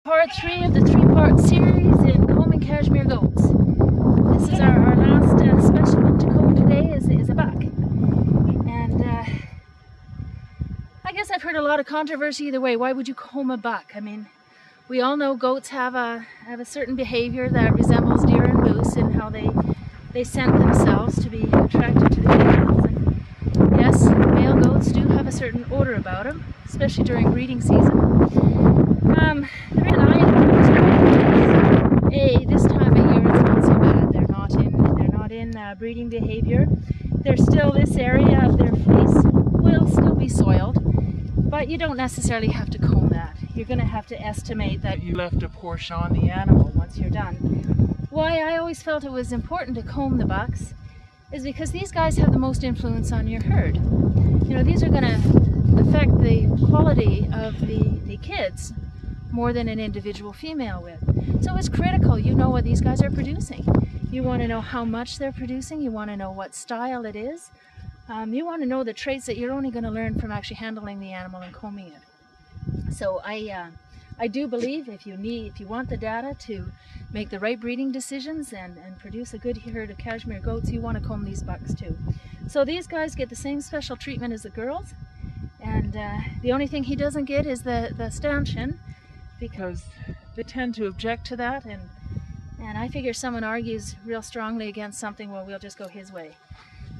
Part 3 of the 3-part series in combing cashmere goats. This is our last special one to comb today is a buck. And I guess I've heard a lot of controversy either way. Why would you comb a buck? I mean, we all know goats have a certain behavior that resembles deer and moose in how they scent themselves to be attracted to the females. And yes, male goats do have a certain odor about them, especially during breeding season. The reason this time of year it's not so bad. They're not in breeding behavior. They're still, this area of their fleece will still be soiled, but you don't necessarily have to comb that. You're going to have to estimate that you left a portion on the animal once you're done. Why I always felt it was important to comb the bucks is because these guys have the most influence on your herd. You know, these are going to affect the quality of the kids more than an individual female with. So it's critical you know what these guys are producing. You want to know how much they're producing, you want to know what style it is, you want to know the traits that you're only going to learn from actually handling the animal and combing it. So I do believe if you want the data to make the right breeding decisions and produce a good herd of cashmere goats, you want to comb these bucks too. So these guys get the same special treatment as the girls, and the only thing he doesn't get is the stanchion, because they tend to object to that, and I figure someone argues real strongly against something, well, we'll just go his way.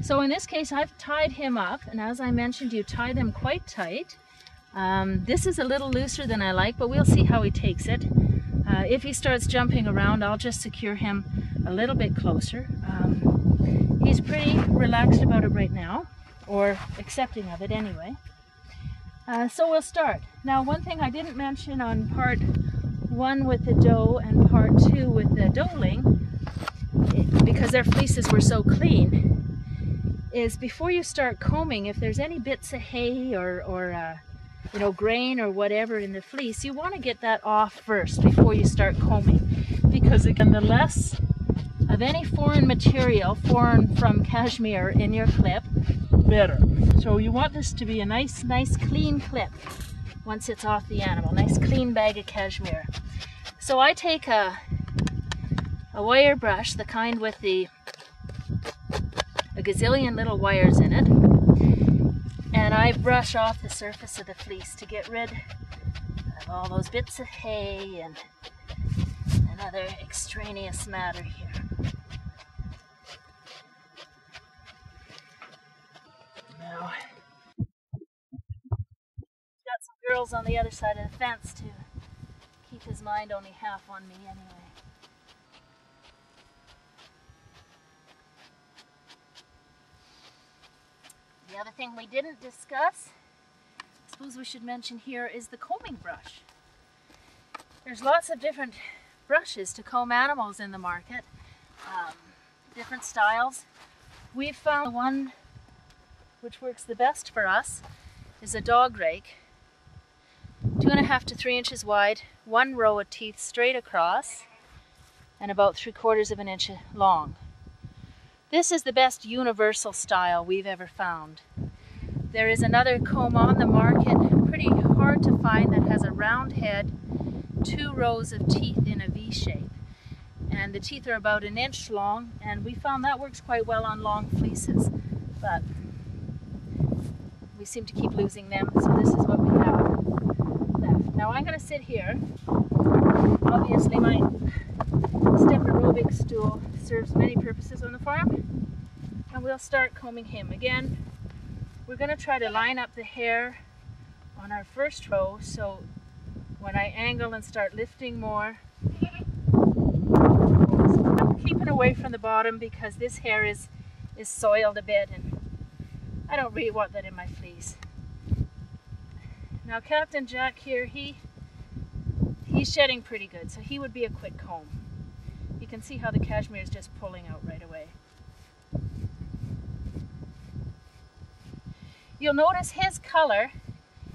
So in this case I've tied him up, and as I mentioned, you tie them quite tight. This is a little looser than I like, but we'll see how he takes it. If he starts jumping around, I'll just secure him a little bit closer. He's pretty relaxed about it right now, or accepting of it anyway. So we'll start. Now, one thing I didn't mention on part 1 with the doe and part 2 with the doeling, because their fleeces were so clean, is before you start combing, if there's any bits of hay or you know, grain or whatever in the fleece, you want to get that off first before you start combing, because again, the less of any foreign material, foreign from cashmere, in your clip, better. So you want this to be a nice clean clip once it's off the animal, nice clean bag of cashmere. So I take a wire brush, the kind with a gazillion little wires in it, and I brush off the surface of the fleece to get rid of all those bits of hay and other extraneous matter here. Now, got some girls on the other side of the fence to keep his mind only half on me anyway. The other thing we didn't discuss, I suppose we should mention here, is the combing brush. There's lots of different brushes to comb animals in the market, different styles. We've found the one which works the best for us is a dog rake, 2.5 to 3 inches wide, 1 row of teeth straight across, and about 3/4 of an inch long. This is the best universal style we've ever found. There is another comb on the market, pretty hard to find, that has a round head, 2 rows of teeth in a V shape. And the teeth are about 1 inch long, and we found that works quite well on long fleeces. But we seem to keep losing them, so this is what we have left. Now I'm going to sit here. Obviously my step aerobic stool serves many purposes on the farm, and we'll start combing him. Again, we're going to try to line up the hair on our first row, so when I angle and start lifting more, I'm keeping away from the bottom because this hair is soiled a bit, and I don't really want that in my fleece. Now Captain Jack here, he's shedding pretty good, so he would be a quick comb. You can see how the cashmere is just pulling out right away. You'll notice his color,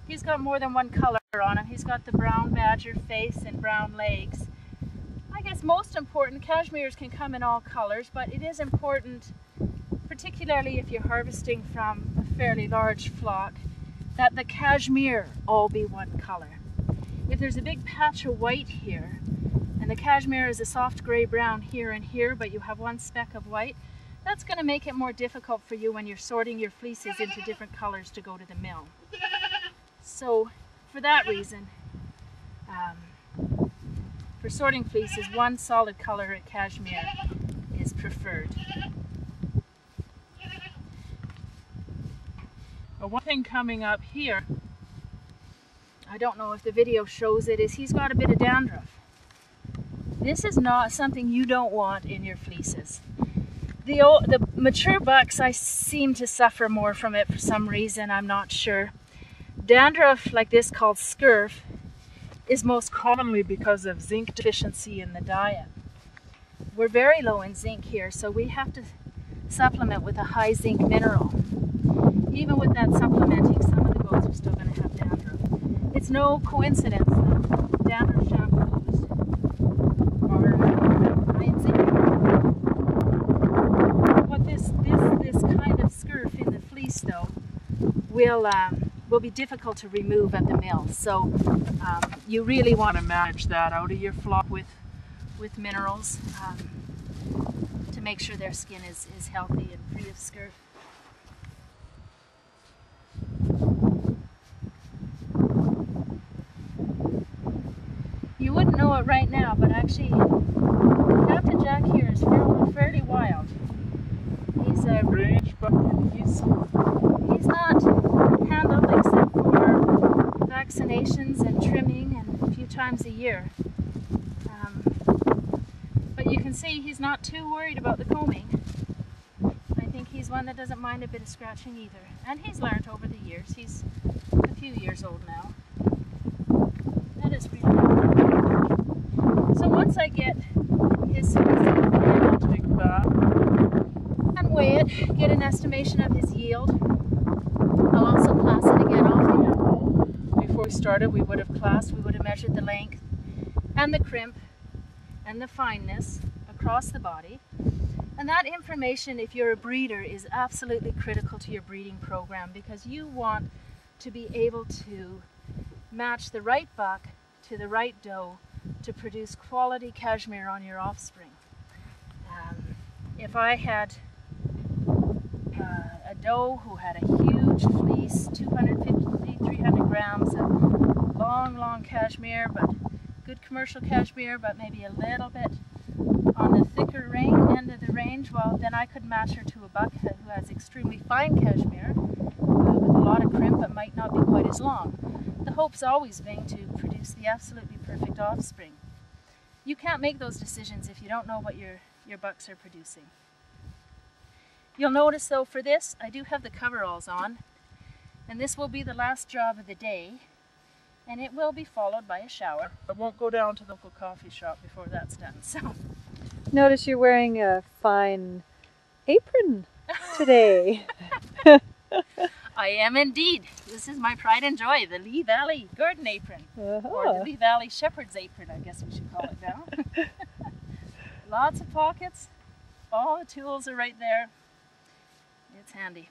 he's got more than one color on him. He's got the brown badger face and brown legs. I guess most important, cashmeres can come in all colors, but it is important, particularly if you're harvesting from a fairly large flock, that the cashmere all be one color. if there's a big patch of white here, and the cashmere is a soft gray-brown here and here, but you have one speck of white, that's going to make it more difficult for you when you're sorting your fleeces into different colors to go to the mill. So for that reason, for sorting fleeces, one solid color at cashmere is preferred. But one thing coming up here, I don't know if the video shows it, is he's got a bit of dandruff. This is not something you don't want in your fleeces. The mature bucks, I seem to suffer more from it for some reason, I'm not sure. Dandruff like this, called scurf, is most commonly because of zinc deficiency in the diet. We're very low in zinc here, so we have to supplement with a high zinc mineral. Even with that supplementing, some of the goats are still going to have dandruff. It's no coincidence that dandruff shampoos are high in zinc. What this kind of scurf in the fleece, though, will be difficult to remove at the mill. So you really want to manage that out of your flock with minerals to make sure their skin is healthy and free of scurf. You wouldn't know it right now, but actually Captain Jack here is fairly wild. He's a range buck, and he's not handled except for vaccinations and trimming and a few times a year. But you can see he's not too worried about the combing. I think he's one that doesn't mind a bit of scratching either. And he's learned over the years. He's a few years old now. That is really good. So once I get his I'll take that and weigh it, get an estimation of his yield. I'll also class it again off here. Before we started, we would have classed, we would have measured the length and the crimp and the fineness across the body. And that information, if you're a breeder, is absolutely critical to your breeding program, because you want to be able to match the right buck to the right doe to produce quality cashmere on your offspring. If I had a doe who had a huge fleece, 250, 300 grams of long cashmere, but good commercial cashmere, but maybe a little bit on the thicker end of the range, well, then I could match her to a buck who has extremely fine cashmere with a lot of crimp, but might not be quite as long. The hope's always being to produce the absolutely perfect offspring. You can't make those decisions if you don't know what your bucks are producing. You'll notice though, for this, I do have the coveralls on, and this will be the last job of the day, and it will be followed by a shower. I won't go down to the local coffee shop before that's done. So, notice you're wearing a fine apron today. I am indeed. This is my pride and joy, the Lee Valley Garden Apron, or the Lee Valley Shepherd's Apron, I guess we should call it now. Lots of pockets, all the tools are right there. It's handy.